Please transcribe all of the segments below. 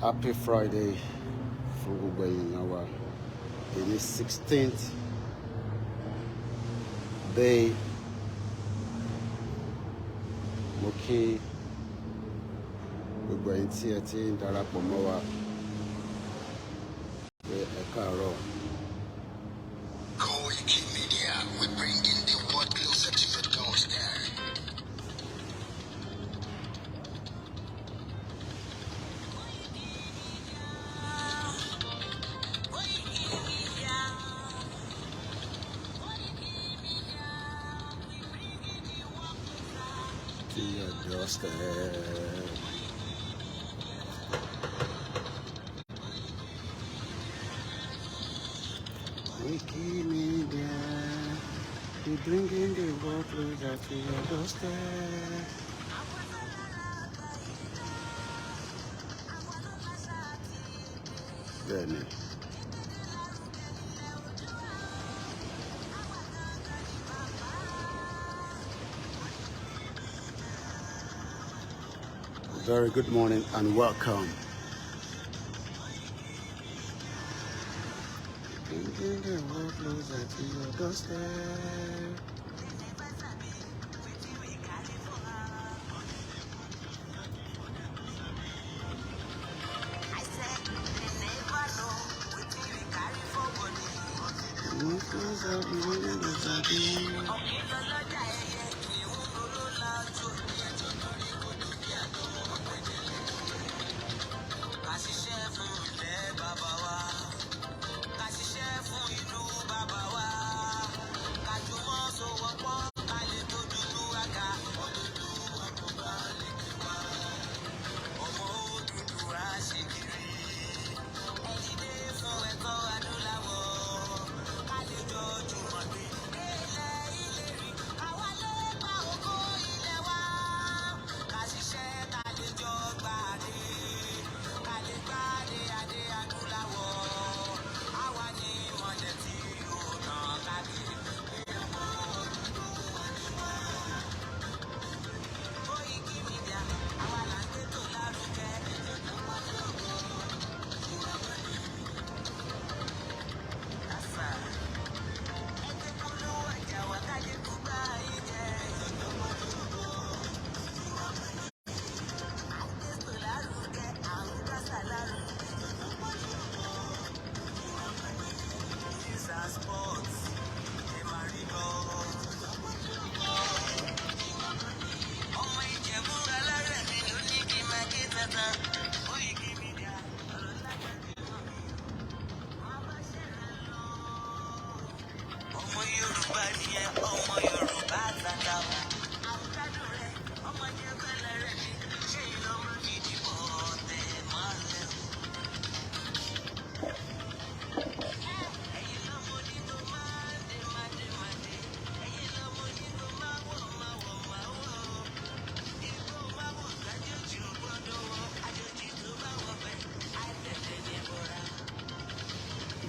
Happy Friday for gbogbo èèyàn wa. Èyí 16th day. Mo kí gbogbo ẹ̀yin tí ẹ ti ń darapọ̀ mọ́ wa pé ẹ káàárọ̀. Koiki Media, we bring in the world closer to your doorstep. To your doorstep. Koiki Media, we bring in the world closer to your doorstep. Bẹ́ẹ̀ni. Very good morning and welcome. Bringing the world closer to your doorstep.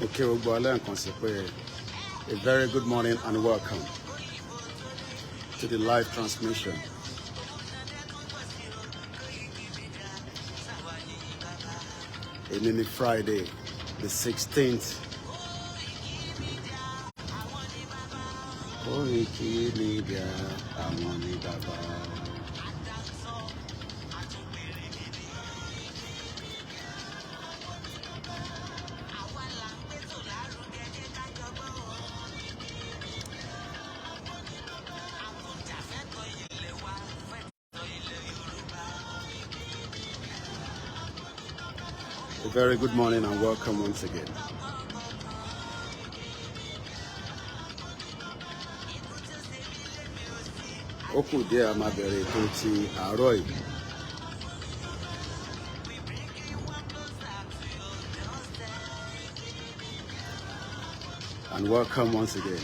Okay, gbogbo alẹ́ nǹkan sí pé a very good morning and welcome to the live transmission. Èyí ni Friday, the 16th. Koiki Media, àwọn ní bàbá. A very good morning and welcome once again. Ó kù díẹ̀ a máa bẹ̀rẹ̀ ètò ti àárọ̀ yìí. And welcome once again.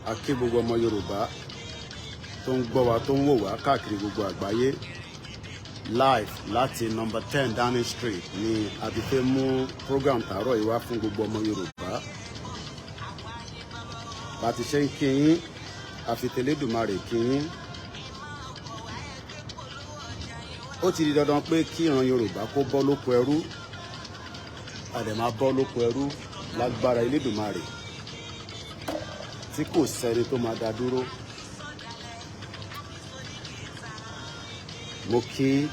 A kí gbogbo ọmọ Yorùbá tó ń gbọ́ wa tó ń wò wá káàkiri gbogbo àgbáyé. Live láti number 10 Downing Street ni a ti fẹ́ mú program tàárọ̀ yìí wá fún gbogbo ọmọ Yorùbá. Bá ti ṣe ń kí yín, a fi tẹlẹ́dùmarè kí yín. ó ti di dandan pé kí ìran Yorùbá kó bọ́ lóko ẹrú, a dẹ̀ máa bọ́ lóko ẹrú lágbára Elédùmarè tí kò sẹ́ni tó máa dá dúró. Mo kí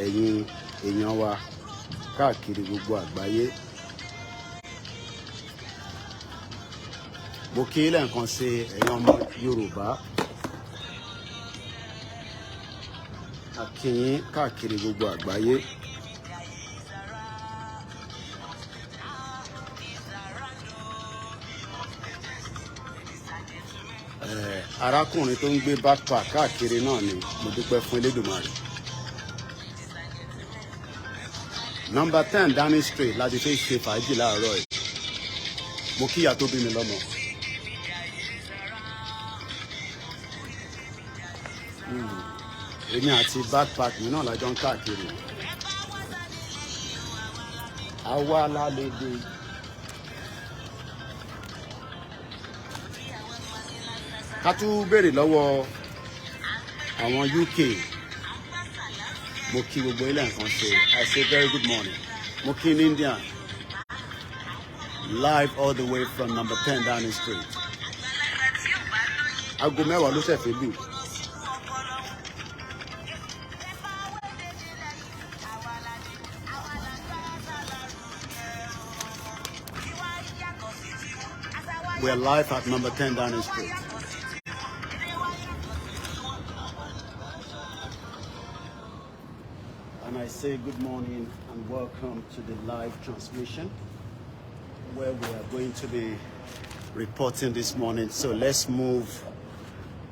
ẹ̀yin èèyàn wa káàkiri gbogbo àgbáyé. Mo kí lẹ́ẹ̀kan sí ẹ̀yin ọmọ Yorùbá. A kí yín káàkiri gbogbo àgbáyé. Arákùnrin tó ń gbé backpack káàkiri náà ni mo dúpẹ́ fún Elédùmarè. Number 10 Downing Street láti fẹ́ ṣe fàájì láàárọ̀ yìí. Mo kí ìyá tó bí mi lọ́mọ. Èmi àti backpack mi náà lájọ ń káàkiri. Àwa lálejò. Ká tún béèrè lọ́wọ́ àwọn UK. Mo kí gbogbo ilé nǹkan ṣe. I say very good morning. Mo kí in India. Live all the way from number 10 Downing Street. Aago mẹ́wàá ló ṣẹ̀ fẹ́ lù. We are live at number 10 Downing Street. And I say good morning and welcome to the live transmission where we are going to be reporting this morning. So let's move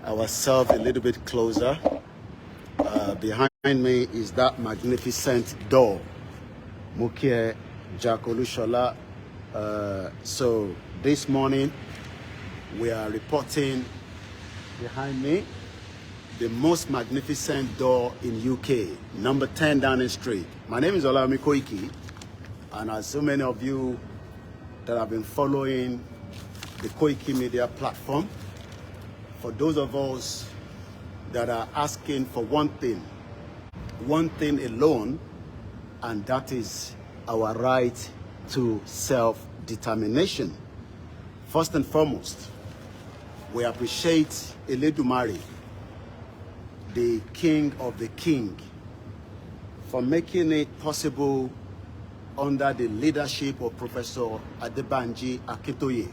ourselves a little bit closer. Behind me is that magnificent door. Mukie Jakolushola. So this morning we are reporting behind me the most magnificent door in UK, number 10 Downing Street. My name is Olawumi Koiki, and as so many of you that have been following the Koiki Media platform, for those of us that are asking for one thing alone, and that is our right to self-determination. First and foremost, we appreciate Eledumare, the King of the King, for making it possible under the leadership of Professor Adebanji Akintoye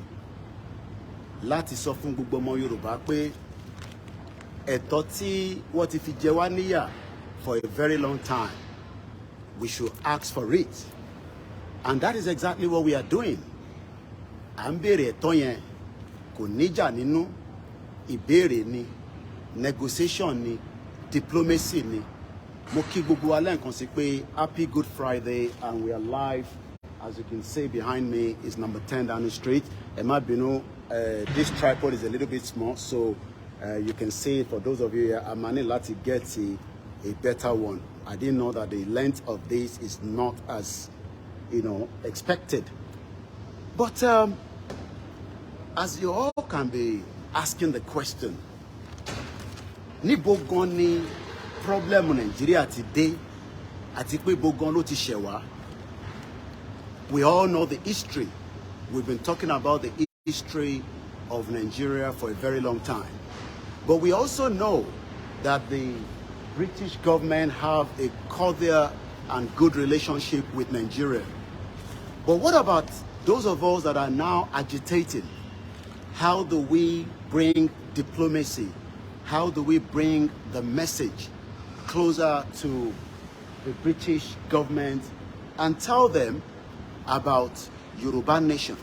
láti sọ fún gbogbo ọmọ Yorùbá pé ẹ̀tọ́ tí wọ́n ti fi jẹ wá níyà for a very long time, we should ask for it. And that is exactly what we are doing. À ń béèrè ẹ̀tọ́ yẹn, kò níjà nínú, ìbéèrè ni, negotiation ni, diplomacy ni. Mo kí gbogbo wa lẹ́ẹ̀kan sí pé happy Good Friday, and we are live. As you can see behind me is number 10 Downing Street. Ẹ má bínú, this tripod is a little bit small, so you can see for those of you here, I'm managing to get a better one. I didn't know that the length of this is not as, expected. But as you all can be asking the question, níbo gan ni problem Nigeria ti dé àti pé bo gan ló ti ṣẹ̀ wá? We all know the history. We've been talking about the history of Nigeria for a very long time. But we also know that the British government have a cordial and good relationship with Nigeria. But what about those of us that are now agitating? How do we bring diplomacy? How do we bring the message closer to the British government and tell them about Yoruba nation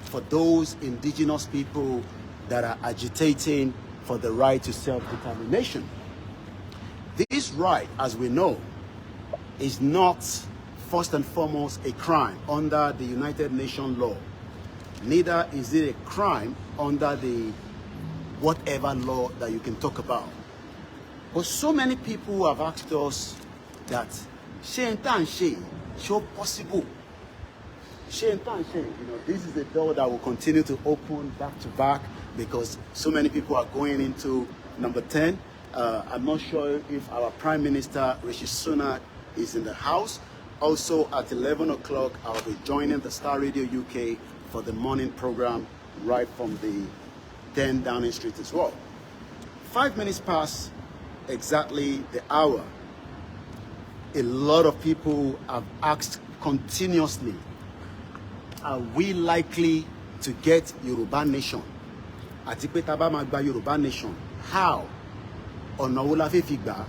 for those indigenous people that are agitating for the right to self-determination? This right, as we know, is not first and foremost a crime under the United Nations law. Neither is it a crime under the whatever law that you can talk about. But so many people have asked us that, show possible. This is the door that will continue to open back to back because so many people are going into number 10. I'm not sure if our Prime Minister, Rishi Sunak, is in the house. Also at 11 o'clock, I'll be joining the Star Radio UK for the morning program right from the 10 Downing Street as well. 5 minutes past exactly the hour. A lot of people have asked continuously, are we likely to get Yoruba Nation? Àti pé tá bá máa gba Yoruba Nation, how? Ọ̀nà wo la fẹ́ fi gbà?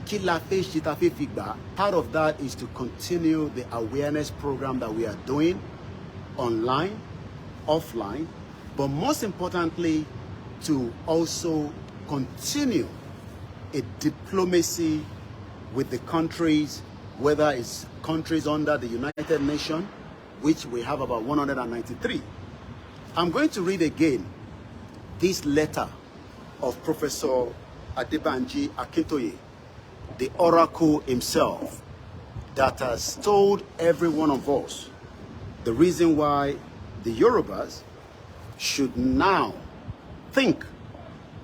Kí la fẹ́ ṣe tá fẹ́ fi gbà? Part of that is to continue the awareness program that we are doing online, offline, but most importantly, to also continue a diplomacy with the countries, whether it's countries under the United Nations, which we have about 193. I'm going to read again this letter of Professor Adebanji Akintoye, the oracle himself, that has told every one of us the reason why the Yorubas should now think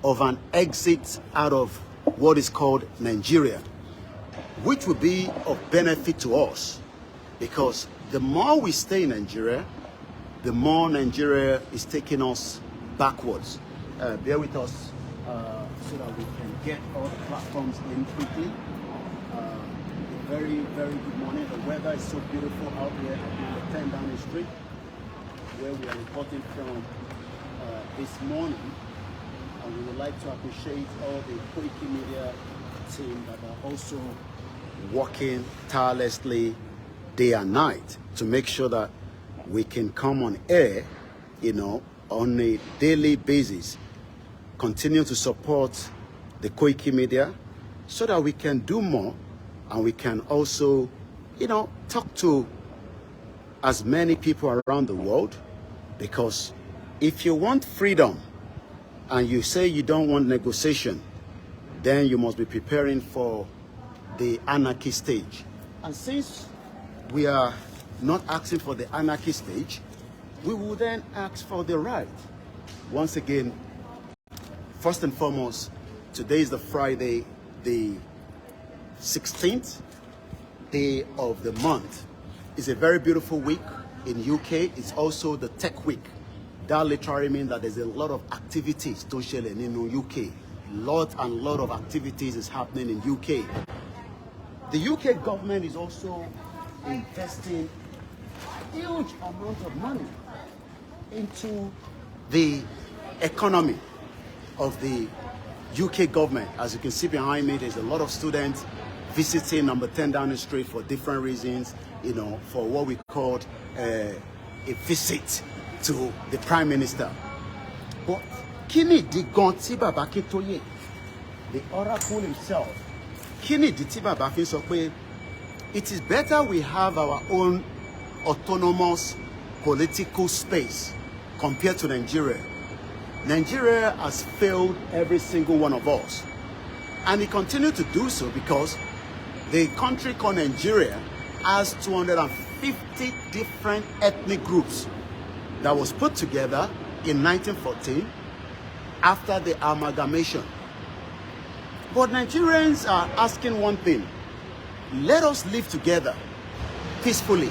of an exit out of what is called Nigeria, which will be of benefit to us, because the more we stay in Nigeria, the more Nigeria is taking us backwards. Bear with us so that we can get all the platforms in quickly. A very, very good morning. The weather is so beautiful out here at the 10 Downing Street, where we are reporting from this morning. And we would like to appreciate all the Koiki Media team that are also working tirelessly day and night to make sure that we can come on air, you know, on a daily basis, continue to support the Koiki Media so that we can do more and we can also, you know, talk to as many people around the world. Because if you want freedom and you say you don't want negotiation, then you must be preparing for the anarchy stage. And since we are not asking for the anarchy stage, we will then ask for the right. Once again, first and foremost, today is the Friday, the 16th day of the month. It's a very beautiful week in UK. It's also the tech week. That literally means that there's a lot of activities to share in UK. Lot of activities is happening in UK. The UK government is also investing a huge amount of money into the economy of the UK government. As you can see behind me, there's a lot of students visiting number 10 Downing Street for different reasons, you know, for what we called a visit to the Prime Minister. But Kini di Gonti Baba Akintoye, the oracle himself, Kini di ti Baba fi sọ pé it is better we have our own autonomous political space compared to Nigeria. Nigeria has failed every single one of us. And it continues to do so because the country called Nigeria has 250 different ethnic groups that was put together in 1914 after the amalgamation. But Nigerians are asking one thing: let us live together peacefully.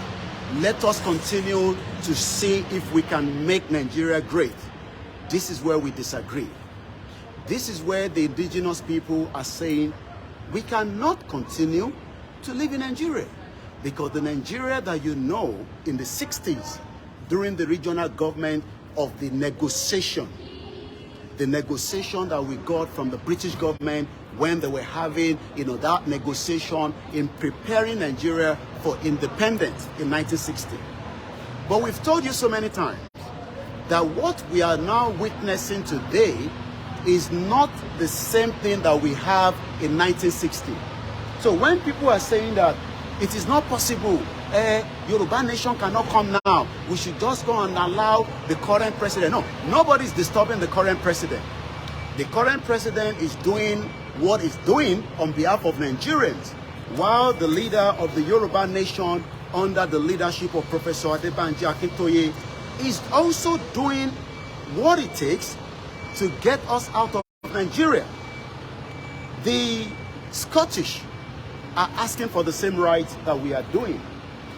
Let us continue to see if we can make Nigeria great. This is where we disagree. This is where the indigenous people are saying we cannot continue to live in Nigeria, because the Nigeria that you know in the 60s, during the regional government of the negotiation that we got from the British government when they were having, you know, that negotiation in preparing Nigeria for independence in 1960. But we've told you so many times that what we are now witnessing today is not the same thing that we have in 1960. So when people are saying that it is not possible, Yoruba Nation cannot come now, we should just go and allow the current president. No, nobody's disturbing the current president. The current president is doing what he's doing on behalf of Nigerians, while the leader of the Yoruba Nation, under the leadership of Professor Adebanji Akintoye, is also doing what it takes to get us out of Nigeria. The Scottish are asking for the same rights that we are doing.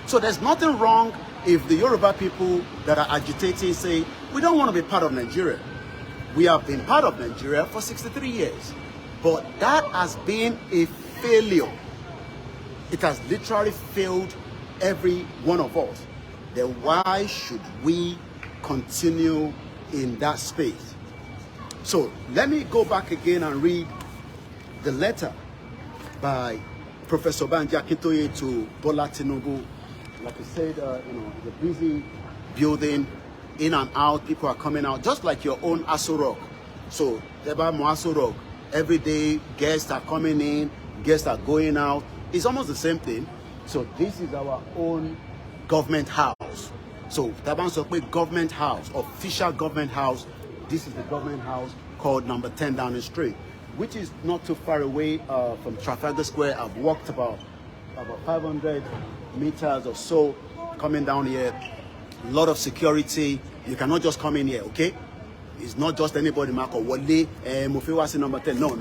So there's nothing wrong if the Yoruba people that are agitating say, we don't want to be part of Nigeria. We have been part of Nigeria for 63 years. But that has been a failure. It has literally failed every one of us. Then why should we continue in that space? So let me go back again and read the letter by Professor Banji Akintoye to Bola Tinubu. Like I said, the busy building, in and out, people are coming out, just like your own Aso Rock. So, Aso Rock, every day, guests are coming in, guests are going out. It's almost the same thing. So, this is our own government house. So, Taban Sokwe government house, official government house. This is the government house called number 10 Downing Street, which is not too far away from Trafalgar Square. I've walked about 500 meters or so coming down here. A lot of security. You cannot just come in here, okay? It's not just anybody, Marco Wale, Mufiwasi number 10. No.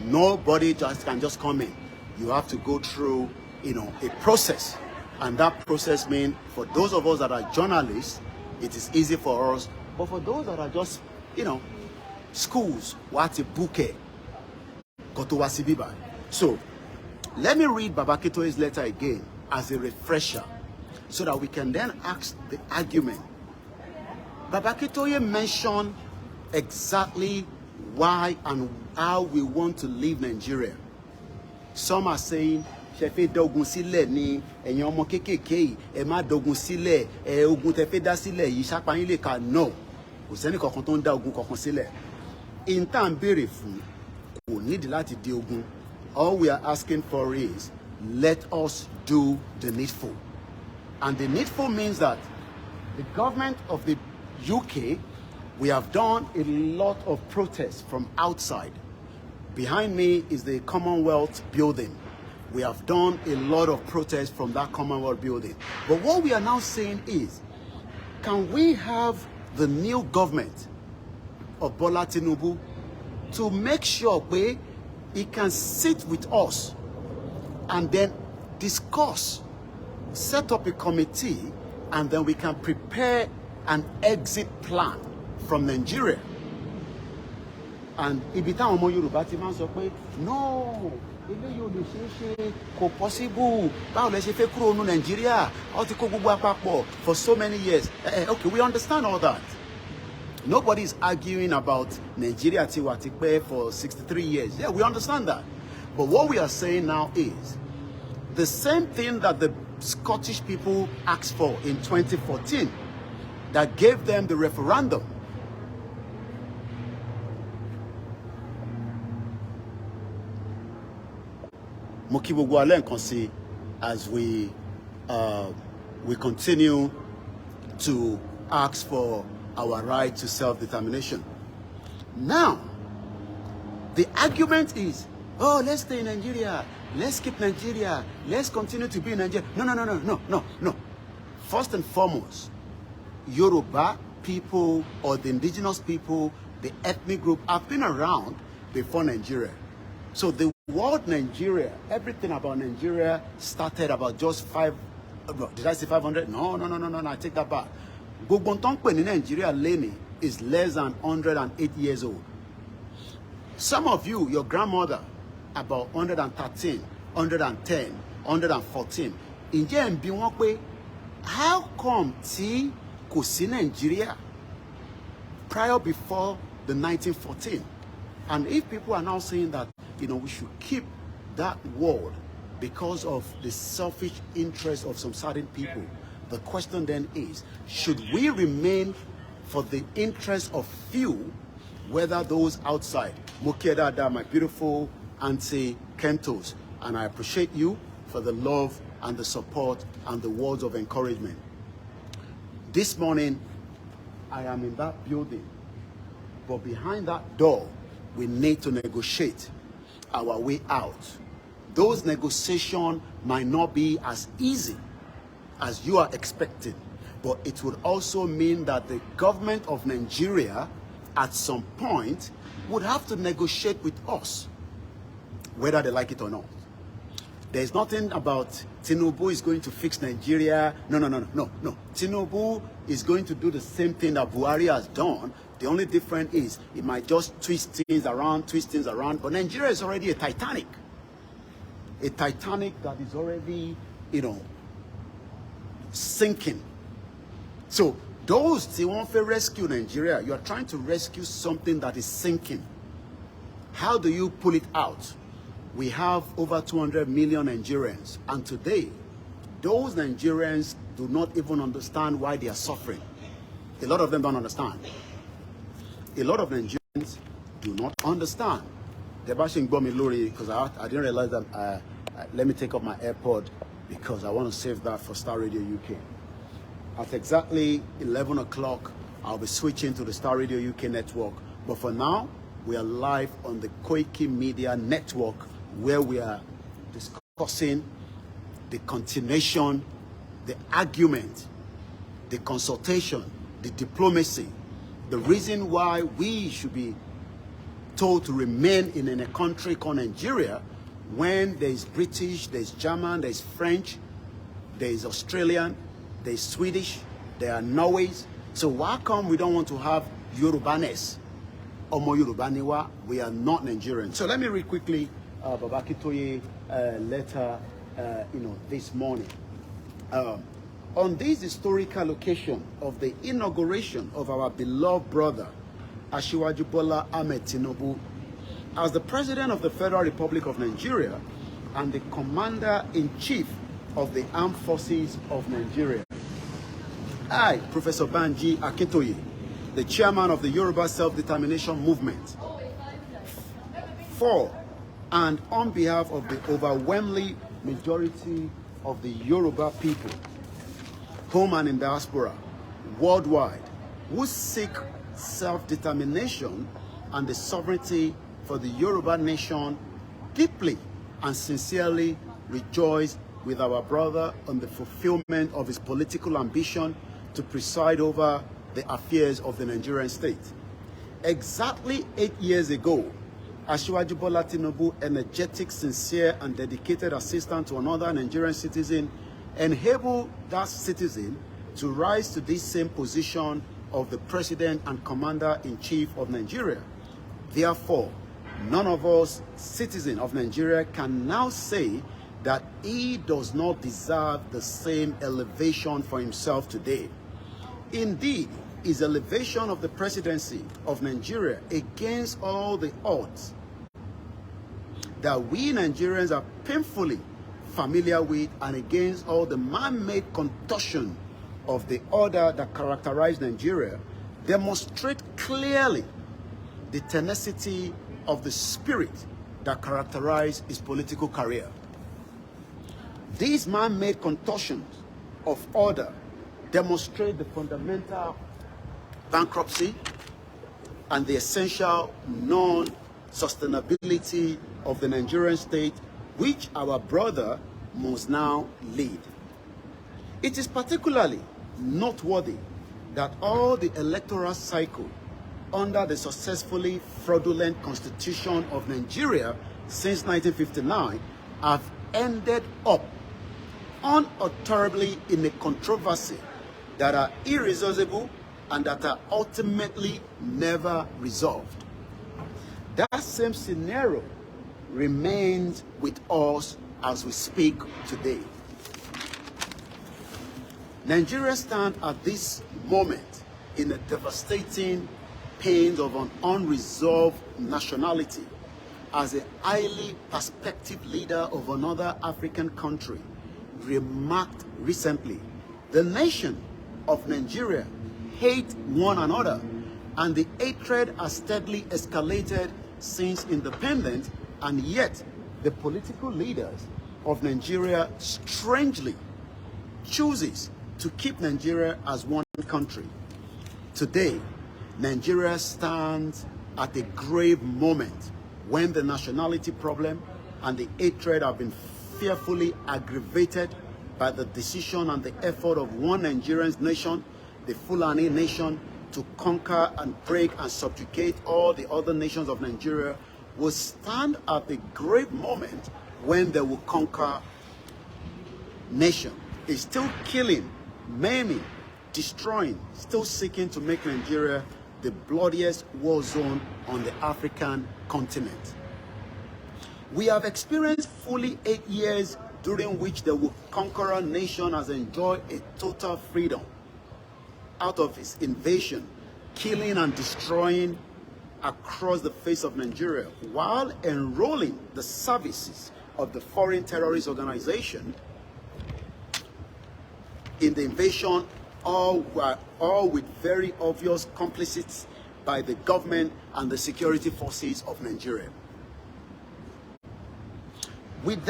Nobody can just come in. You have to go through, a process. And that process means for those of us that are journalists, it is easy for us. But for those that are just, schools, what a bouquet, go to Wasibiba. So, let me read Baba Akintoye's letter again as a refresher so that we can then ask the argument. Baba Akintoye mentioned exactly why and how we want to leave Nigeria. Some are saying, Shefe dogun sile ni ẹ̀yin ọmọ kékèké ẹ má dogun sílẹ̀ ogun tẹ́ fẹ́ dá sílẹ̀ yìí ṣapa yín lè ka no. Kò sẹ́ni kankan tó ń dá ogun kankan sílẹ̀. In tá ń béèrè fún kò nídìí láti di ogun. All we are asking for is, let us do the needful. And the needful means that the government of the UK, we have done a lot of protests from outside. Behind me is the Commonwealth building. We have done a lot of protests from that Commonwealth building. But what we are now saying is, can we have the new government of Bola Tinubu to make sure he can sit with us and then discuss, set up a committee, and then we can prepare an exit plan from Nigeria. And ibi táwọn ọmọ Yorùbá ti máa ń sọ pé no, eléyìí ò lè ṣeé ṣe, kò possible, báwo lẹ ṣe fẹ́ kúrò nínú Nigeria, ó ti kó gbogbo àpapọ̀ for so many years. Okay, we understand all that. Nobody is arguing about Nigeria tiwa tipe for 63 years. Yeah, we understand that. But what we are saying now is the same thing that the Scottish people asked for in 2014 that gave them the referendum. As we continue to ask for our right to self-determination. Now, the argument is, oh, let's stay in Nigeria, let's keep Nigeria, let's continue to be in Nigeria. No. First and foremost, Yoruba people or the indigenous people, the ethnic group, have been around before Nigeria. So the word Nigeria, everything about Nigeria started about just did I say 500? No, I take that back. Gbogbo in Nigeria Leni is less than 108 years old. Some of you, your grandmother, about 113, 110, 114. Ǹjẹ́ bí wọ́n pé, how come tí kò sí Nigeria prior before the 1914? And if people are now saying that, we should keep that word because of the selfish interest of some certain people, the question then is, should we remain for the interest of few, whether those outside? Mukedada, my beautiful Auntie Kentos, and I appreciate you for the love and the support and the words of encouragement. This morning, I am in that building, but behind that door, we need to negotiate our way out. Those negotiations might not be as easy as you are expecting, but it would also mean that the government of Nigeria at some point would have to negotiate with us whether they like it or not. There's nothing about Tinubu is going to fix Nigeria. No. Tinubu is going to do the same thing that Buhari has done. The only difference is it might just twist things around. But Nigeria is already a Titanic. A Titanic that is already, sinking. So those who want to rescue Nigeria, you are trying to rescue something that is sinking. How do you pull it out? We have over 200 million Nigerians, and today, those Nigerians do not even understand why they are suffering. A lot of them don't understand. A lot of Nigerians do not understand. They're bashing Bomi Luri because I didn't realize that. Let me take up my AirPod because I want to save that for Star Radio UK. At exactly 11 o'clock, I'll be switching to the Star Radio UK network. But for now, we are live on the Koiki Media Network, where we are discussing the continuation, the argument, the consultation, the diplomacy, the reason why we should be told to remain in a country called Nigeria when there is British, there is German, there is French, there is Australian, there is Swedish, there are Norways. So why come we don't want to have Yorubaness? Omo Yorubaniwa, we are not Nigerian. So let me read quickly Babakitoye letter, this morning. On this historical occasion of the inauguration of our beloved brother, Asiwaju Bola Ahmed Tinubu, as the President of the Federal Republic of Nigeria and the Commander-in-Chief of the Armed Forces of Nigeria, I, Professor Banji Akintoye, the Chairman of the Yoruba Self-Determination Movement, for and on behalf of the overwhelming majority of the Yoruba people, home and in diaspora, worldwide, who seek self-determination and the sovereignty for the Yoruba nation, deeply and sincerely rejoice with our brother on the fulfillment of his political ambition to preside over the affairs of the Nigerian state. Exactly 8 years ago, Asiwaju Bola Tinubu, energetic, sincere, and dedicated assistant to another Nigerian citizen, enabled that citizen to rise to this same position of the President and Commander-in-Chief of Nigeria. Therefore, none of us, citizens of Nigeria, can now say that he does not deserve the same elevation for himself today. Indeed, his elevation of the presidency of Nigeria against all the odds that we Nigerians are painfully familiar with, and against all the man-made contortion of the order that characterize Nigeria, demonstrate clearly the tenacity of the spirit that characterize his political career. These man-made contortions of order demonstrate the fundamental bankruptcy and the essential non-sustainability of the Nigerian state, which our brother must now lead. It is particularly noteworthy that all the electoral cycle under the successfully fraudulent constitution of Nigeria since 1959 have ended up unutterably in a controversy that are irresolvable and that are ultimately never resolved. That same scenario remains with us as we speak today. Nigeria stands at this moment in a devastating pain of an unresolved nationality as a highly prospective leader of another African country remarked recently. The nation of Nigeria hate one another, and the hatred has steadily escalated since independence, and yet the political leaders of Nigeria strangely chooses to keep Nigeria as one country. Today, Nigeria stands at a grave moment when the nationality problem and the hatred have been fearfully aggravated by the decision and the effort of one Nigerian nation, the Fulani nation, to conquer and break and subjugate all the other nations of Nigeria will stand at a great moment when they will conquer nation. Is still killing, maiming, destroying, still seeking to make Nigeria the bloodiest war zone on the African continent. We have experienced fully 8 years during which the conqueror nation has enjoyed a total freedom out of its invasion, killing and destroying across the face of Nigeria, while enrolling the services of the foreign terrorist organization in the invasion, all with very obvious complicity by the government and the security forces of Nigeria. With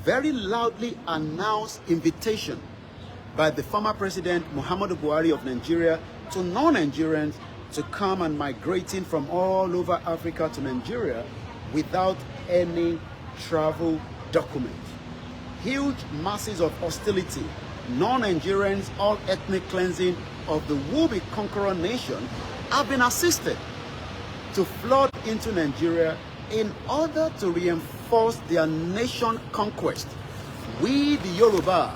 very loudly announced invitation by the former President Muhammadu Buhari of Nigeria to non-Nigerians to come and migrating from all over Africa to Nigeria without any travel document. Huge masses of hostility, non-Nigerians, all ethnic cleansing of the would-be conqueror nation have been assisted to flood into Nigeria in order to reinforce their nation conquest. We, the Yoruba,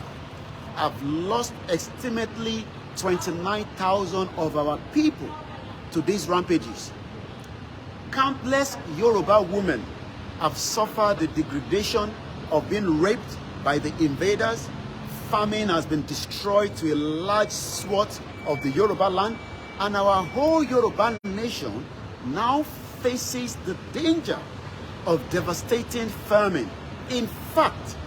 have lost estimately 29,000 of our people to these rampages. Countless Yoruba women have suffered the degradation of being raped by the invaders. Famine has been destroyed to a large swath of the Yoruba land, and our whole Yoruba nation now faces the danger of devastating famine. In fact,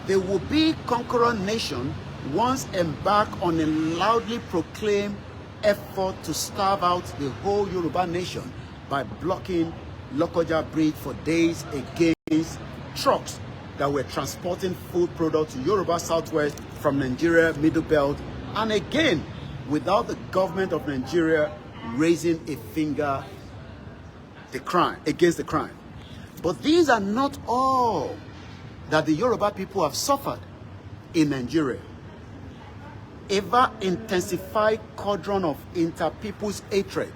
the would-be conqueror nation once embarked on a loudly proclaimed effort to starve out the whole Yoruba nation by blocking Lokoja Bridge for days against trucks that were transporting food products to Yoruba Southwest from Nigeria Middle Belt, and again without the government of Nigeria raising a finger against the crime. But these are not all that the Yoruba people have suffered in Nigeria. Ever intensified cauldron of inter-people's hatred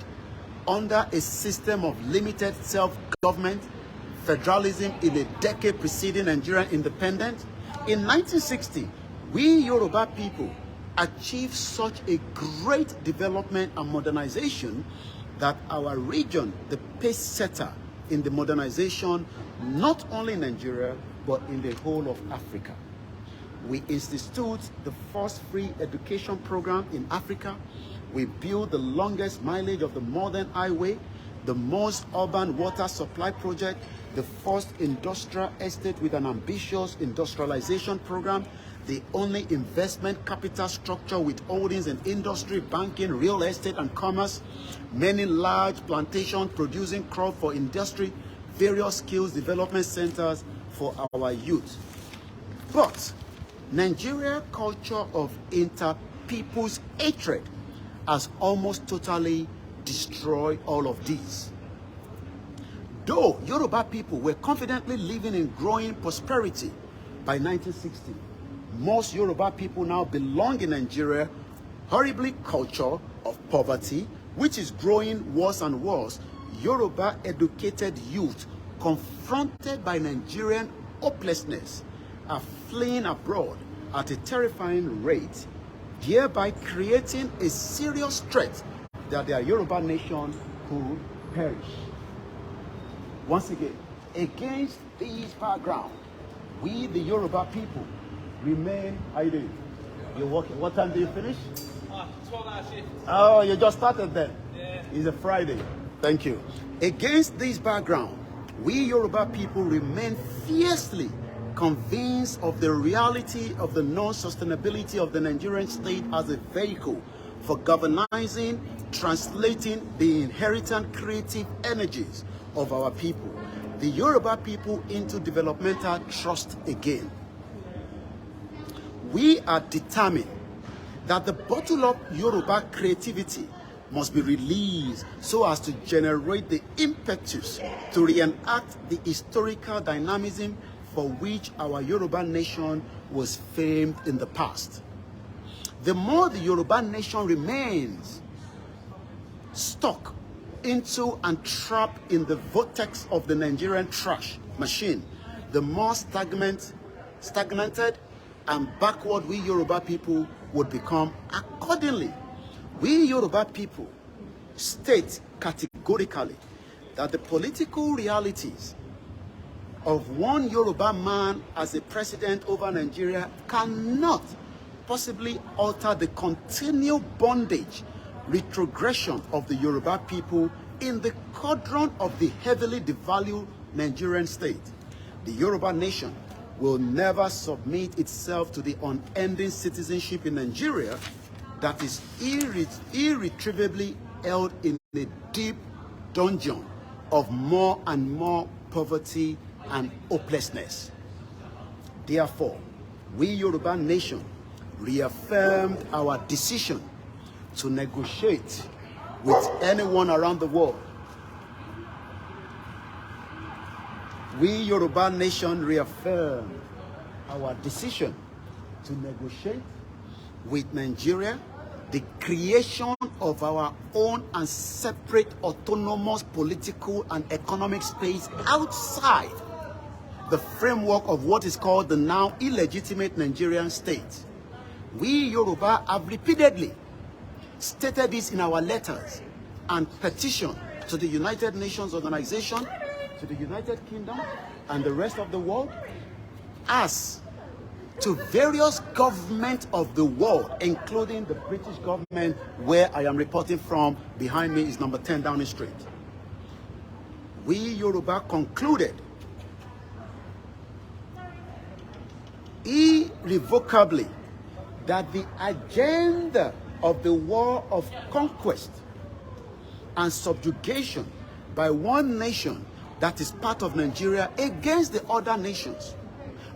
under a system of limited self-government, federalism in the decade preceding Nigerian independence. In 1960, we Yoruba people achieved such a great development and modernization that our region, the pace setter in the modernization, not only in Nigeria, but in the whole of Africa. We instituted the first free education program in Africa. We built the longest mileage of the modern highway, the most urban water supply project, the first industrial estate with an ambitious industrialization program, the only investment capital structure with holdings in industry, banking, real estate, and commerce, many large plantations producing crop for industry, various skills development centers for our youth. But Nigeria culture of inter-people's hatred has almost totally destroyed all of these. Though Yoruba people were confidently living in growing prosperity by 1960, most Yoruba people now belong in Nigeria, horribly culture of poverty, which is growing worse and worse. Yoruba educated youth confronted by Nigerian hopelessness are fleeing abroad at a terrifying rate, thereby creating a serious threat that their Yoruba nation could perish. Once again, against these background, we the Yoruba people remain. How you doing? You're working. What time do you finish? 12-hour shift. Oh, you just started then? Yeah. It's a Friday. Thank you. Against this background, we Yoruba people remain fiercely convinced of the reality of the non-sustainability of the Nigerian state as a vehicle for galvanizing, translating the inherent creative energies of our people, the Yoruba people, into developmental trust again. We are determined that the bottled-up Yoruba creativity must be released so as to generate the impetus to reenact the historical dynamism for which our Yoruba nation was famed in the past. The more the Yoruba nation remains stuck into and trapped in the vortex of the Nigerian trash machine, the more stagnated and backward we Yoruba people would become accordingly. We Yoruba people state categorically that the political realities of one Yoruba man as a president over Nigeria cannot possibly alter the continued bondage, retrogression of the Yoruba people in the cauldron of the heavily devalued Nigerian state. The Yoruba nation will never submit itself to the unending citizenship in Nigeria that is irretrievably held in a deep dungeon of more and more poverty and hopelessness. Therefore, we Yoruba nation reaffirmed our decision to negotiate with anyone around the world. We Yoruba nation reaffirmed our decision to negotiate with Nigeria the creation of our own and separate autonomous political and economic space outside the framework of what is called the now illegitimate Nigerian state. We Yoruba have repeatedly stated this in our letters and petition to the United Nations Organization, to the United Kingdom, and the rest of the world, as to various governments of the world, including the British government, where I am reporting from. Behind me is number 10 Downing Street. We Yoruba concluded irrevocably that the agenda of the war of conquest and subjugation by one nation that is part of Nigeria against the other nations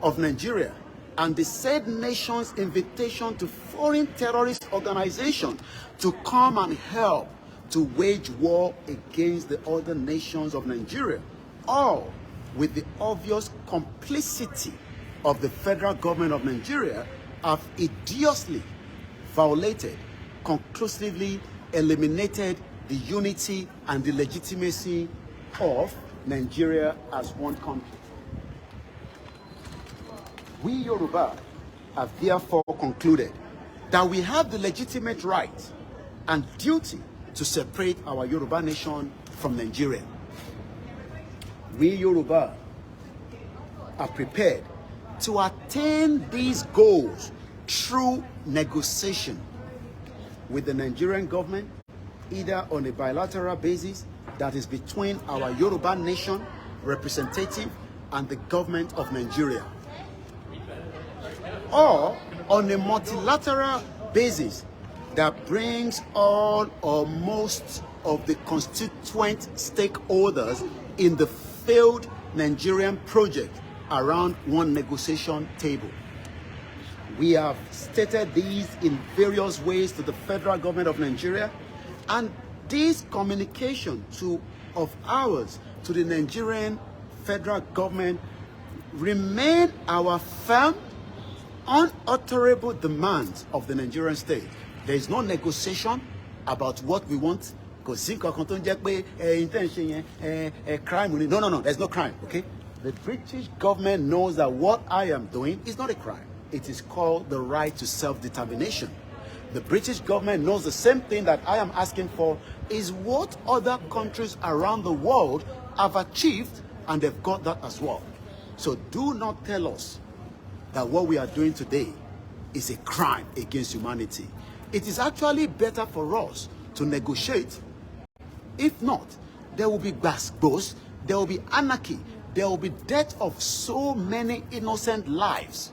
of Nigeria, and the said nation's invitation to foreign terrorist organizations to come and help to wage war against the other nations of Nigeria, all with the obvious complicity of the federal government of Nigeria, have idiotically violated, conclusively eliminated the unity and the legitimacy of Nigeria as one country. We Yoruba have therefore concluded that we have the legitimate right and duty to separate our Yoruba nation from Nigeria. We Yoruba are prepared to attain these goals through negotiation with the Nigerian government, either on a bilateral basis that is between our Yoruba nation representative and the government of Nigeria, or on a multilateral basis that brings all or most of the constituent stakeholders in the failed Nigerian project around one negotiation table. We have stated these in various ways to the federal government of Nigeria, and this communication of ours to the Nigerian federal government remain our firm, unutterable demands of the Nigerian state. There is no negotiation about what we want. Crime. No, there's no crime, okay? The British government knows that what I am doing is not a crime. It is called the right to self-determination. The British government knows the same thing that I am asking for is what other countries around the world have achieved, and they've got that as well. So do not tell us that what we are doing today is a crime against humanity. It is actually better for us to negotiate. If not, there will be gbasgbos, there will be anarchy, there will be death of so many innocent lives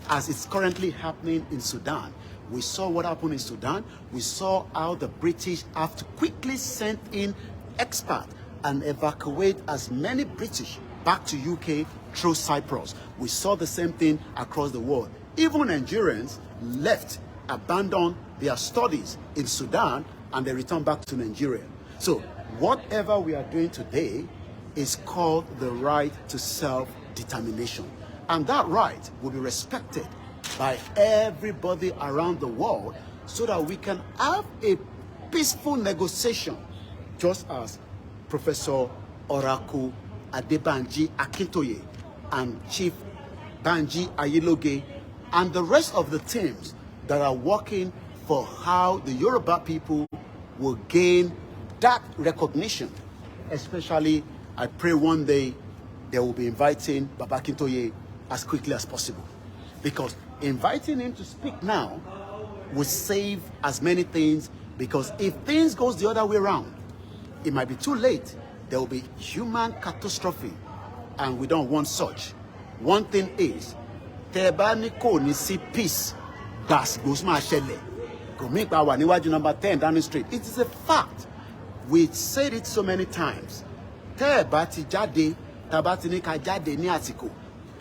as it's currently happening in Sudan. We saw what happened in Sudan. We saw how the British have to quickly send in experts and evacuate as many British back to UK through Cyprus. We saw the same thing across the world. Even Nigerians left, abandoned their studies in Sudan, and they returned back to Nigeria. So whatever we are doing today is called the right to self-determination. And that right will be respected by everybody around the world so that we can have a peaceful negotiation just as Professor Oraku Adebanji Akintoye and Chief Banji Ayiloge and the rest of the teams that are working for how the Yoruba people will gain that recognition. Especially, I pray one day they will be inviting Baba Akintoye as quickly as possible. Because inviting him to speak now will save as many things, because if things goes the other way around, it might be too late. There will be human catastrophe, and we don't want such. One thing is, Tebani ko ni si peace, das gosma shele. Go make our number 10 down the street. It is a fact. We said it so many times. Tebati jade, tabati ni ka jade ni atiko.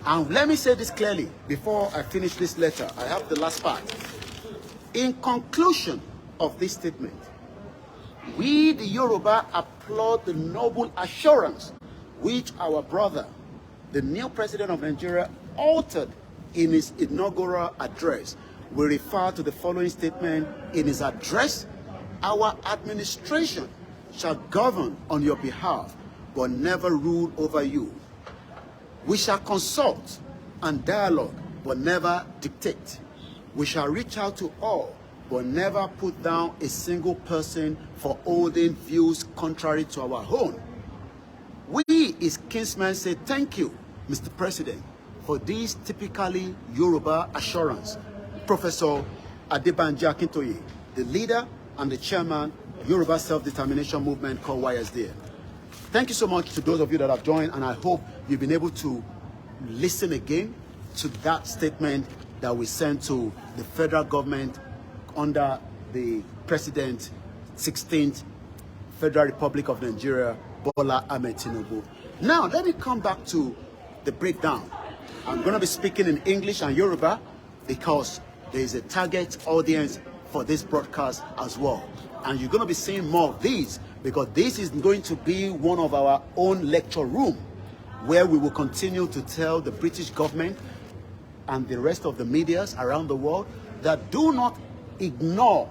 And let me say this clearly before I finish this letter. I have the last part. In conclusion of this statement, we, the Yoruba, applaud the noble assurance which our brother, the new president of Nigeria, uttered in his inaugural address. We refer to the following statement in his address: our administration shall govern on your behalf, but never rule over you. We shall consult and dialogue, but never dictate. We shall reach out to all, but never put down a single person for holding views contrary to our own. We, his kinsmen, say thank you, Mr. President, for this typically Yoruba assurance. Professor Adebanji Akintoye, the leader and the chairman, Yoruba Self-Determination Movement called YSD. Thank you so much to those of you that have joined, and I hope you've been able to listen again to that statement that we sent to the federal government under the President 16th Federal Republic of Nigeria, Bola Ahmed Tinubu. Now, let me come back to the breakdown. I'm going to be speaking in English and Yoruba because there is a target audience for this broadcast as well. And you're going to be seeing more of these, because this is going to be one of our own lecture room where we will continue to tell the British government and the rest of the medias around the world that do not ignore,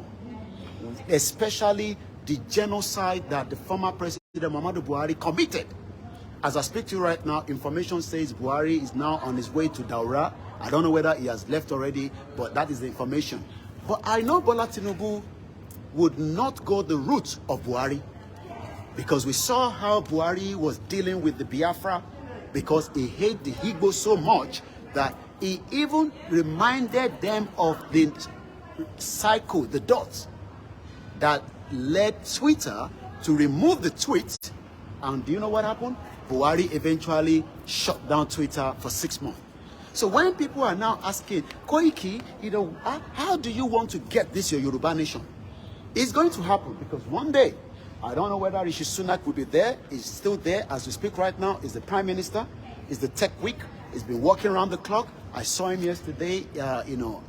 especially the genocide that the former President Muhammadu Buhari committed. As I speak to you right now, information says Buhari is now on his way to Daura. I don't know whether he has left already, but that is the information. But I know Bola Tinubu would not go the route of Buhari, because we saw how Buhari was dealing with the Biafra, because he hated the Igbo so much that he even reminded them of the cycle, the dots, that led Twitter to remove the tweets. And do you know what happened? Buhari eventually shut down Twitter for 6 months. So when people are now asking, Koiki, you know, how do you want to get this your Yoruba nation? It's going to happen, because one day, I don't know whether Rishi Sunak will be there. He's still there as we speak right now. He's the Prime Minister. It's the Tech Week. He's been working around the clock. I saw him yesterday,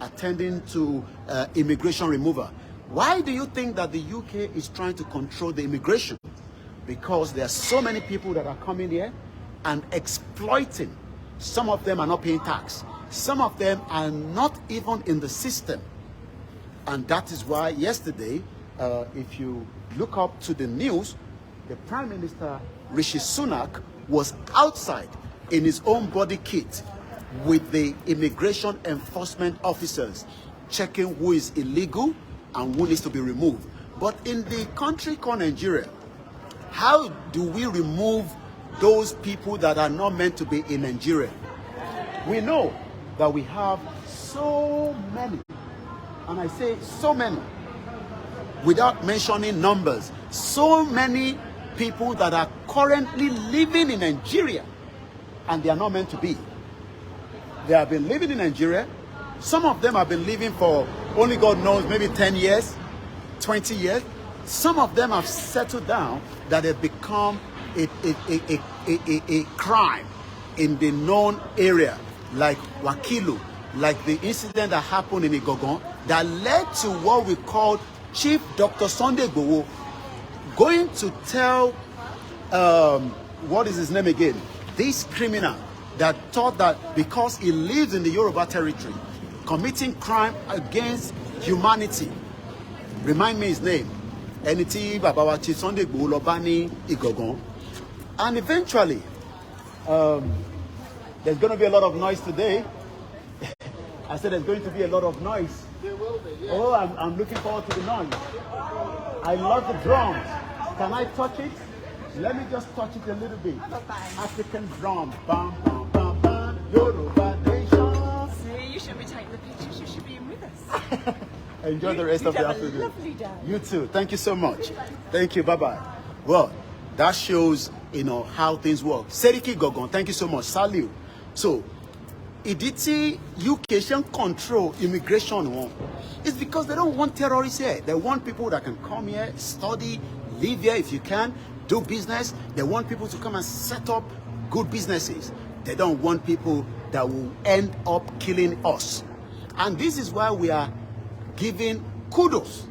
attending to immigration removal. Why do you think that the UK is trying to control the immigration? Because there are so many people that are coming here and exploiting. Some of them are not paying tax. Some of them are not even in the system. And that is why yesterday, if you look up to the news, the Prime Minister, Rishi Sunak, was outside in his own body kit with the immigration enforcement officers, checking who is illegal and who needs to be removed. But in the country called Nigeria, how do we remove those people that are not meant to be in Nigeria? We know that we have so many, and I say so many, without mentioning numbers, so many people that are currently living in Nigeria and they are not meant to be. They have been living in Nigeria. Some of them have been living for only God knows, maybe 10 years, 20 years. Some of them have settled down that have become a crime in the known area, like Wakilu, like the incident that happened in Igogon that led to what we call Chief Dr. Sunday Igboho going to tell, what is his name again? This criminal that thought that because he lives in the Yoruba territory, committing crime against humanity. Remind me his name. ẹni tí bàbá wa Chief Sunday Igboho lọ bá ní Ìgàngán. And eventually, there's going to be a lot of noise today. I said there's going to be a lot of noise. Oh, I'm looking forward to the noise. I love the drums. Can I touch it? Let me just touch it a little bit. African drum. Bam, bam, bam, bam. Yoruba nation. See, you should be taking the pictures. You should be in with us. Enjoy the rest of the afternoon. Have a lovely day. You too. Thank you so much. Thank you. Bye-bye. Well, that shows, how things work. Seriki Gogon, thank you so much. Salute. So, ìdí tí UK ṣe ń control immigration wọn is because they don't want terrorists here. They want people that can come here, study, live here if you can, do business. They want people to come and set up good businesses. They don't want people that will end up killing us. And this is why we are giving kudos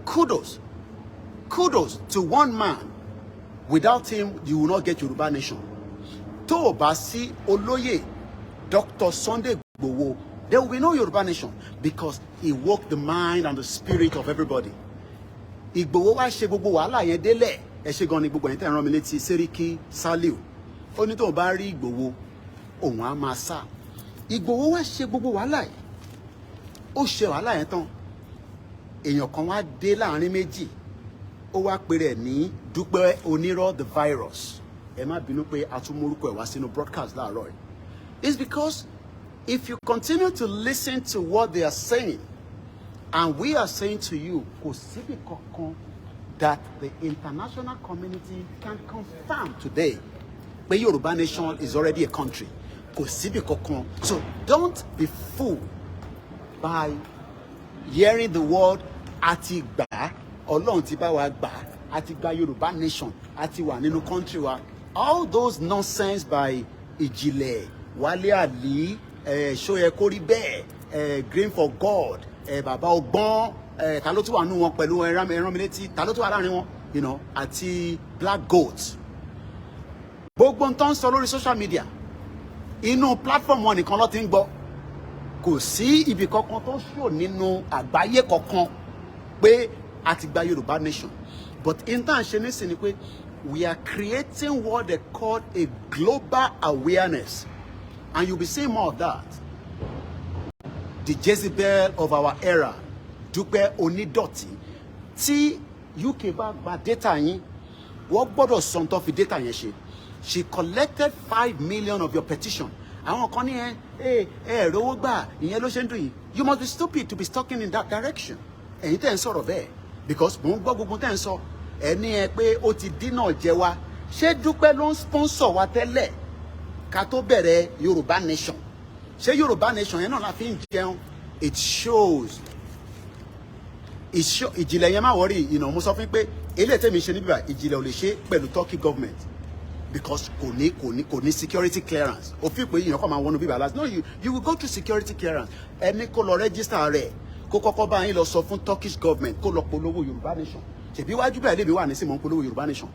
to one man. Without him, you will not get Yoruba nation. Tó bá sí olóyè Dr. Sunday Igboho, there will be no Yoruba nation because he woke the mind and the spirit of everybody. Igboho wá ṣe gbogbo wàhálà yẹn délẹ̀. Ẹ ṣé gan ni gbogbo yẹn tẹ́ rán mi létí Seriki Saliu. Ó ní tó bá rí Igboho, òun á máa sá. Igboho wá ṣe gbogbo wàhálà yìí. Ó ṣe wàhálà yẹn tán. Èèyàn kan wá dé láàrin méjì. Ó wá pè rẹ̀ ní Dúpẹ́ Onírọ́ the virus. Ẹ má bínú pé a tún mórúkọ ẹ̀ wá sínú broadcast láàárọ̀ yìí. It's because if you continue to listen to what they are saying, and we are saying to you, kò síbi kankan that the international community can confirm today pé Yoruba nation is already a country. Kò síbi kankan. So don't be fooled by hearing the word àti gbà, Ọlọ́run ti bá wa gbà, àti gba Yoruba nation, àti wà nínú country wa. All those nonsense by Ìjìnlẹ̀, Wálé Àlí, Ṣóyẹ Kórí Bẹ́ẹ̀, Green for God, Bàbá Ọgbọ́n, ta ló tún wà nínú wọn pẹ̀lú ẹran mi létí, ta ló tún wà láàrin wọn, àti Black Goat. Gbogbo n tó ń sọ lórí social media, inú platform wọn nìkan ló ti ń gbọ́. Kò sí ibi kankan tó ṣò nínú àgbáyé kankan pé a ti gba Yoruba nation. But in that ṣe nísìnyí pé we are creating what they call a global awareness. And you'll be seeing more of that. The Jezebel of our era, Dúpẹ́ Onídọ̀tí, tí UK bá gba data yín, wọ́n gbọ́dọ̀ sọ tó fi data yẹn ṣe. She collected 5 million of your petition. Àwọn kan ní rówó gbà, ìyẹn ló ṣe ń dùn yìí. You must be stupid to be talking in that direction. Ẹ̀yin tẹ́ ń sọ̀rọ̀ bẹ́ẹ̀. Because mò ń gbọ́ gbogbo tẹ́ ń sọ. Ẹni pé ó ti dínà jẹ wa. Ṣé Dúpẹ́ ló ń sponsor wa tẹ́lẹ̀? Ká tó bẹ̀rẹ̀ Yoruba nation. Ṣé Yoruba nation yẹn náà la fi ń jẹun? It shows. Ìjìnlẹ̀ yẹn má worry, mo sọ fún pé eléyìí tẹ́mi ṣe níbí bá Ìjìnlẹ̀ ò lè ṣe pẹ̀lú Turkey government because kò ní security clearance. Ó fi pé èèyàn kàn máa wọnú bíbá last. No, you will go through security clearance. Ẹni kó lọ register rẹ̀ kó kọ́kọ́ bá yín lọ sọ fún Turkish government kó lọ polówó Yoruba nation. Ṣèbí wájú bẹ́ẹ̀ lèmi wà ní sí mò ń polówó Yoruba nation.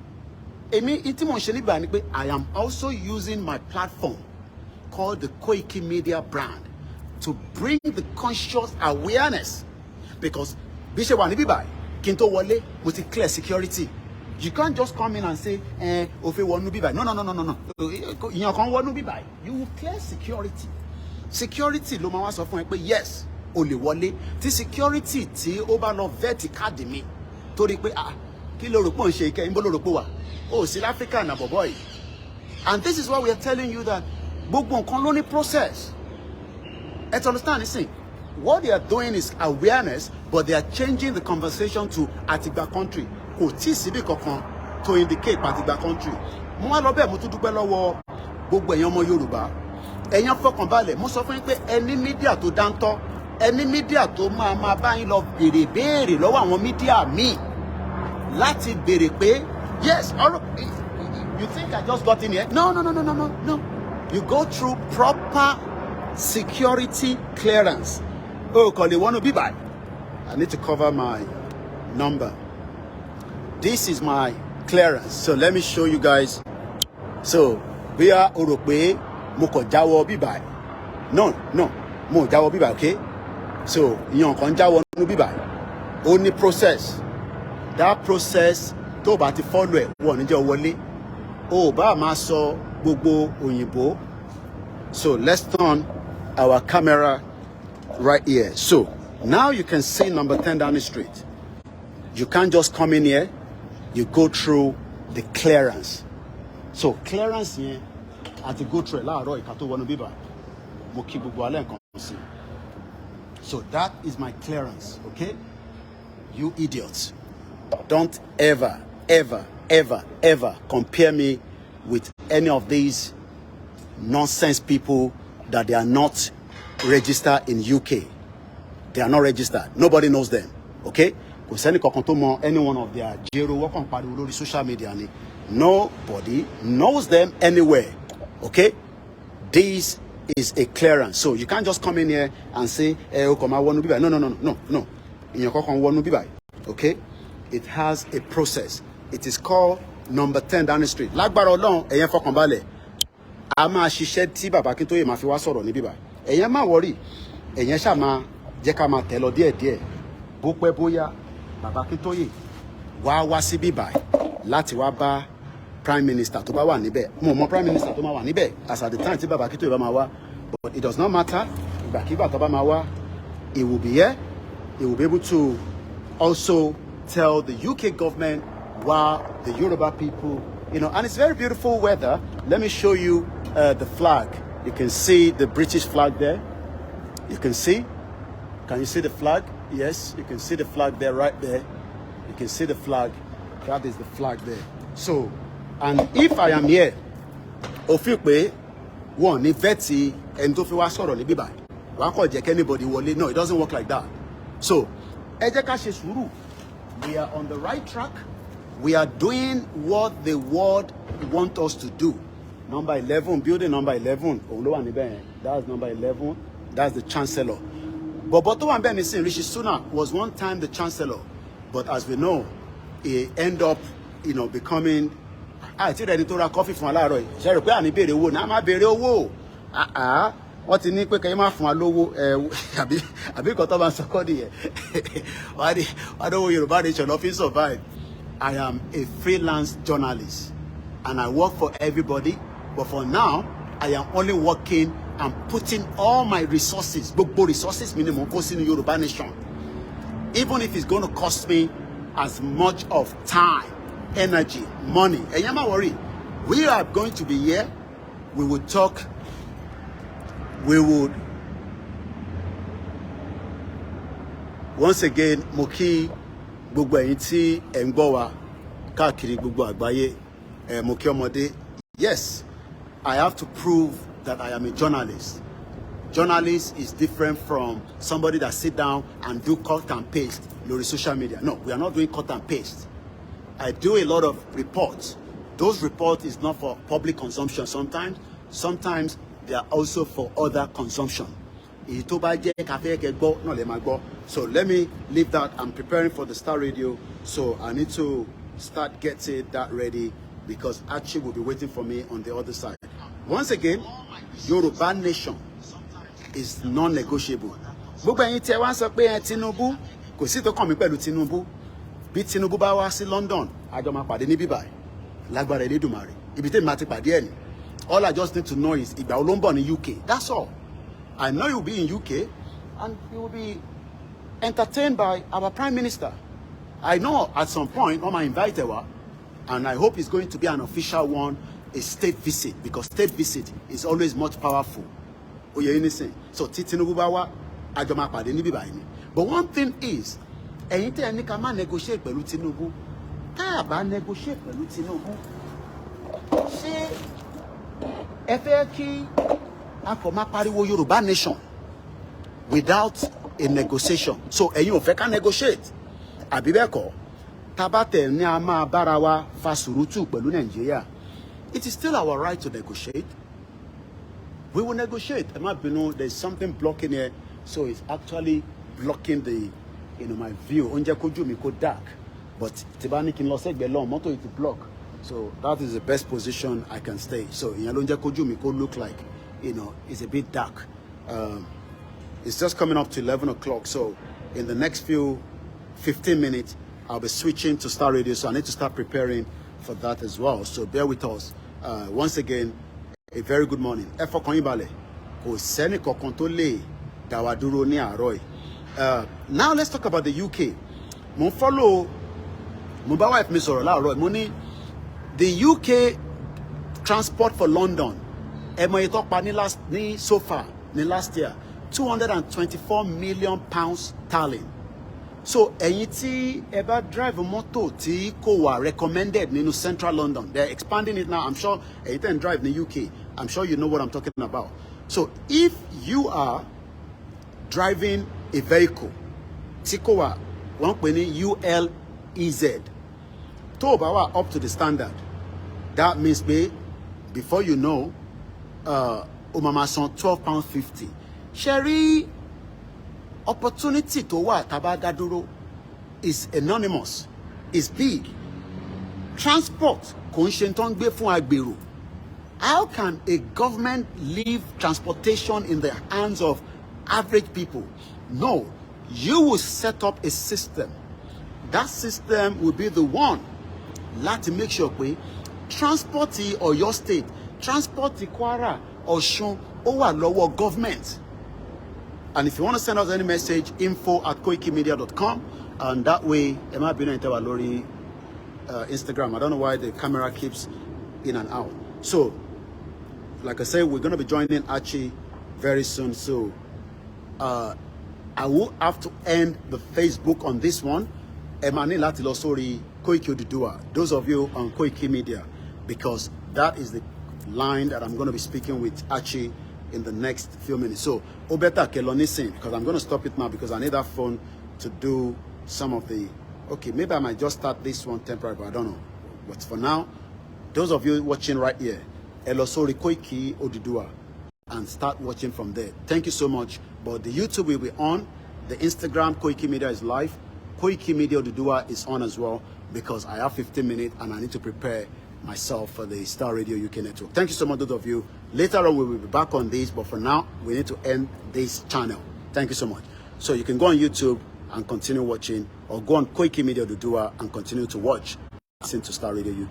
Èmi tí mò ń ṣe níbà ni pé I am also using my platform called the Koiki Media brand to bring the conscious awareness because bí ṣe wà ní bíbá kí n tó wọlé mo ti clear security. You can't just come in and say ó fẹ́ wọnú bíbá. No. Ìyàn kan wọnú bíbá. You will clear security. Security ló máa wá sọ fún ẹ pé yes o lè wọlé. Tí security tí ó bá lọ vet káàdì mi torí pé kí ló rò pé ń ṣe ìkẹ́ ń bó ló rò pé wà. Oh, South Africa na boy. And this is why we are telling you that gbogbo nǹkan ló ní process. Let's understand this thing. What they are doing is awareness, but they are changing the conversation to Atigba country. Kò tí síbí kankan to indicate Atigba country. Mo wá lọ bẹ́ẹ̀ mo tún dúpẹ́ lọ́wọ́ gbogbo ẹ̀yin ọmọ Yorùbá. Ẹ̀yin fọkàn balẹ̀, mo sọ fún yín pé ẹni mídíà tó dáńtọ́, ẹni mídíà tó máa bá yín lọ béèrè lọ́wọ́ àwọn mídíà míì láti béèrè pé yes, you think I just got in here? No. You go through proper security clearance. Oh, Kole, want to be by? I need to cover my number. This is my clearance. So let me show you guys. So, we are Orope, Moko Jawo Bibai. No, Mo Jawo Bibai, okay? So, yon kon Jawo no Bibai. Only process. that process tó bá ti follow ẹ̀ wọ́n ní jẹ́ wọlé ó bá máa sọ gbogbo òyìnbó. So let's turn our camera right here. So now you can see number 10 Downing Street. You can't just come in here, you go through the clearance. So clearance here, I to go through a lot of ìka tó wọnú bíbá. Mo kí gbogbo alẹ́ nǹkan sí. So that is my clearance, okay? You idiots. Don't ever, ever, ever, ever compare me with any of these nonsense people that they are not registered in UK. They are not registered. Nobody knows them, okay? Kò sẹ́ni kankan tó mọ any one of their jero wọ́n kàn pariwo lórí social media ni. Nobody knows them anywhere, okay? This is a clearance. So you can't just come in here and say, o kò máa wọnú bíbá. No. Ìyẹn kankan wọnú bíbá, okay? It has a process. It is called number 10 Downing Street. Lágbára Ọlọ́run, ẹ̀yin fọkàn balẹ̀. A máa ṣiṣẹ́ tí Bàbá Akíntóyè máa fi wá sọ̀rọ̀ ní bíbá. Ẹ̀yin má worry. Ẹ̀yin ṣá máa jẹ́ ká máa tẹ̀ lọ díẹ̀díẹ̀. Bó pẹ́ bóyá Bàbá Akíntóyè wá sí bíbá láti wá bá Prime Minister tó bá wà níbẹ̀. Mo mọ Prime Minister tó máa wà níbẹ̀ as at the time tí Bàbá Akíntóyè bá máa wá. But it does not matter. Ìgbàkígbà tó bá máa wá, he will be here. He will be able to also tell the UK government while the Yoruba people, and it's very beautiful weather. Let me show you the flag. You can see the British flag there. You can see. Can you see the flag? Yes, you can see the flag there, right there. You can see the flag. That is the flag there. So, and if I am here, Ofipe, one, if Betty and Tofi wa sọ̀rọ̀ ní bíbá, wa kò jẹ́ anybody wọlé. No, it doesn't work like that. So, ẹ jẹ́ ká ṣe sùúrù. We are on the right track. We are doing what the world wants us to do. Number 11, building number 11. That's number 11. That's the Chancellor. But Boto Wambeni Rishi Sunak was one time the Chancellor. But as we know, he ended up, becoming. I think ready to ra coffee from Alaroy. Ṣé rò pé àní béèrè owó na ma béèrè owó. Wọ́n ti ní pé kẹ́ má fún wa lówó àbí kan tó bá sọ kọ́ nìyẹn. Why don't Yoruba nation of it survive? I am a freelance journalist and I work for everybody, but for now I am only working and putting all my resources, gbogbo resources minimum kó sínú Yoruba nation. Even if it's going to cost me as much of time, energy, money. Ẹ̀yin má worry. We are going to be here. We will talk. We would once again mo kí gbogbo ẹ̀yin tí ẹ ń gbọ́ wa káàkiri gbogbo àgbáyé mo kí ọmọdé. Yes, I have to prove that I am a journalist. Journalist is different from somebody that sit down and do cut and paste lórí social media. No, we are not doing cut and paste. I do a lot of reports. Those reports is not for public consumption sometimes. Sometimes they are also for other consumption. So let me leave that. I'm preparing for the Star Radio, so I need to start getting that ready because Archie will be waiting for me on the other side. Once again, Yoruba nation is non-negotiable. Gbogbo ẹ̀yin tí ẹ wá sọ pé Tinubu kò sí tó kàn mí pẹ̀lú Tinubu. Bí Tinubu bá wá sí London, a jọ máa pàdé ní bíbáyìí. Lágbára Elédùmarè. Ibi tí màá ti pàdé ẹ̀ ni. All I just need to know is ìgbà wo ló ń bọ̀ ní UK. That's all. I know you'll be in UK and you will be entertained by our Prime Minister. I know at some point, on my invite, and I hope it's going to be an official one, a state visit, because state visit is always much powerful. Oh, you're innocent. So, Tinubu bawa, ajoma pade ni biba ni. But one thing is, ẹ̀yin tẹ́ ní ká má negotiate pẹ̀lú Tinubu. Tá bá negotiate pẹ̀lú Tinubu. Ṣé ẹ fẹ́ kí a kò má pariwo Yoruba nation without a negotiation? So ẹ̀yin ò fẹ́ ká negotiate. Àbí bẹ́ẹ̀ kọ́, tá bá tẹ̀ ní a máa bára wa fa sùúrùtù pẹ̀lú Nigeria. It is still our right to negotiate. We will negotiate. Ẹ má bínú, there's something blocking here, so it's actually blocking the, my view. Ó ń jẹ́ kójú mi kó dark, but tí bá ní kí n lọ sẹ́gbẹ̀ẹ́ lọ́hùn, mọ́tò yìí ti block. So that is the best position I can stay. So ìyẹn ló ń jẹ́ kójú mi kó look like, it's a bit dark. It's just coming up to 11 o'clock. So in the next few 15 minutes, I'll be switching to Star Radio, so I need to start preparing for that as well. So bear with us. Once again, a very good morning. Ẹ fọkàn yín balẹ̀, kò sẹ́ni kankan tó lè dá wa dúró ní àárọ̀ yìí. Now let's talk about the UK. Mo bá wife mi sọ̀rọ̀ láàárọ̀, mo ní the UK transport for London, ẹ mọ iye tó pa ní so far ní last year, £224 million sterling. So ẹ̀yin tí ẹ bá drive mọ́tò tí kò wà recommended nínú central London, they're expanding it now. I'm sure ẹ̀yin tẹ́ ń drive ní UK, I'm sure you know what I'm talking about. So if you are driving a vehicle tí kò wà, wọ́n pè ní ULEZ, tó bá wà up to the standard, that means pé before you know, o máa san £12.50. Ṣé rí opportunity tó wà tá bá dá dúró is anonymous, is big. Transport kò ń ṣe tó ń gbé fún agbèrò. How can a government leave transportation in the hands of average people? No, you will set up a system. That system will be the one láti make sure pé transport Ọ̀yọ́ state, transport Kwara, Ọ̀ṣun, ó wà lọ́wọ́ government. And if you want to send us any message, info@koikimedia.com, and that way, Emma Bino Lori Instagram. I don't know why the camera keeps in and out. So, like I said, we're going to be joining Archie very soon. So, I will have to end the Facebook on this one. Emma ni láti lọ sórí Koiki Odùduwà. Those of you on Koiki Media, because that is the line that I'm going to be speaking with Archie in the next few minutes. So, Obeta Kelonisin, because I'm going to stop it now because I need that phone to do some of the... Okay, maybe I might just start this one temporarily, but I don't know. But for now, those of you watching right here, Elosori Koiki Odùduwà, and start watching from there. Thank you so much. But the YouTube will be on. The Instagram, Koiki Media, is live. Koiki Media Odùduwà is on as well, because I have 15 minutes and I need to prepare myself for the Star Radio UK network. Thank you so much, those of you. Later on, we will be back on this, but for now, we need to end this channel. Thank you so much. So you can go on YouTube and continue watching, or go on Koiki Media Odùduwà and continue to watch. Listen to Star Radio UK.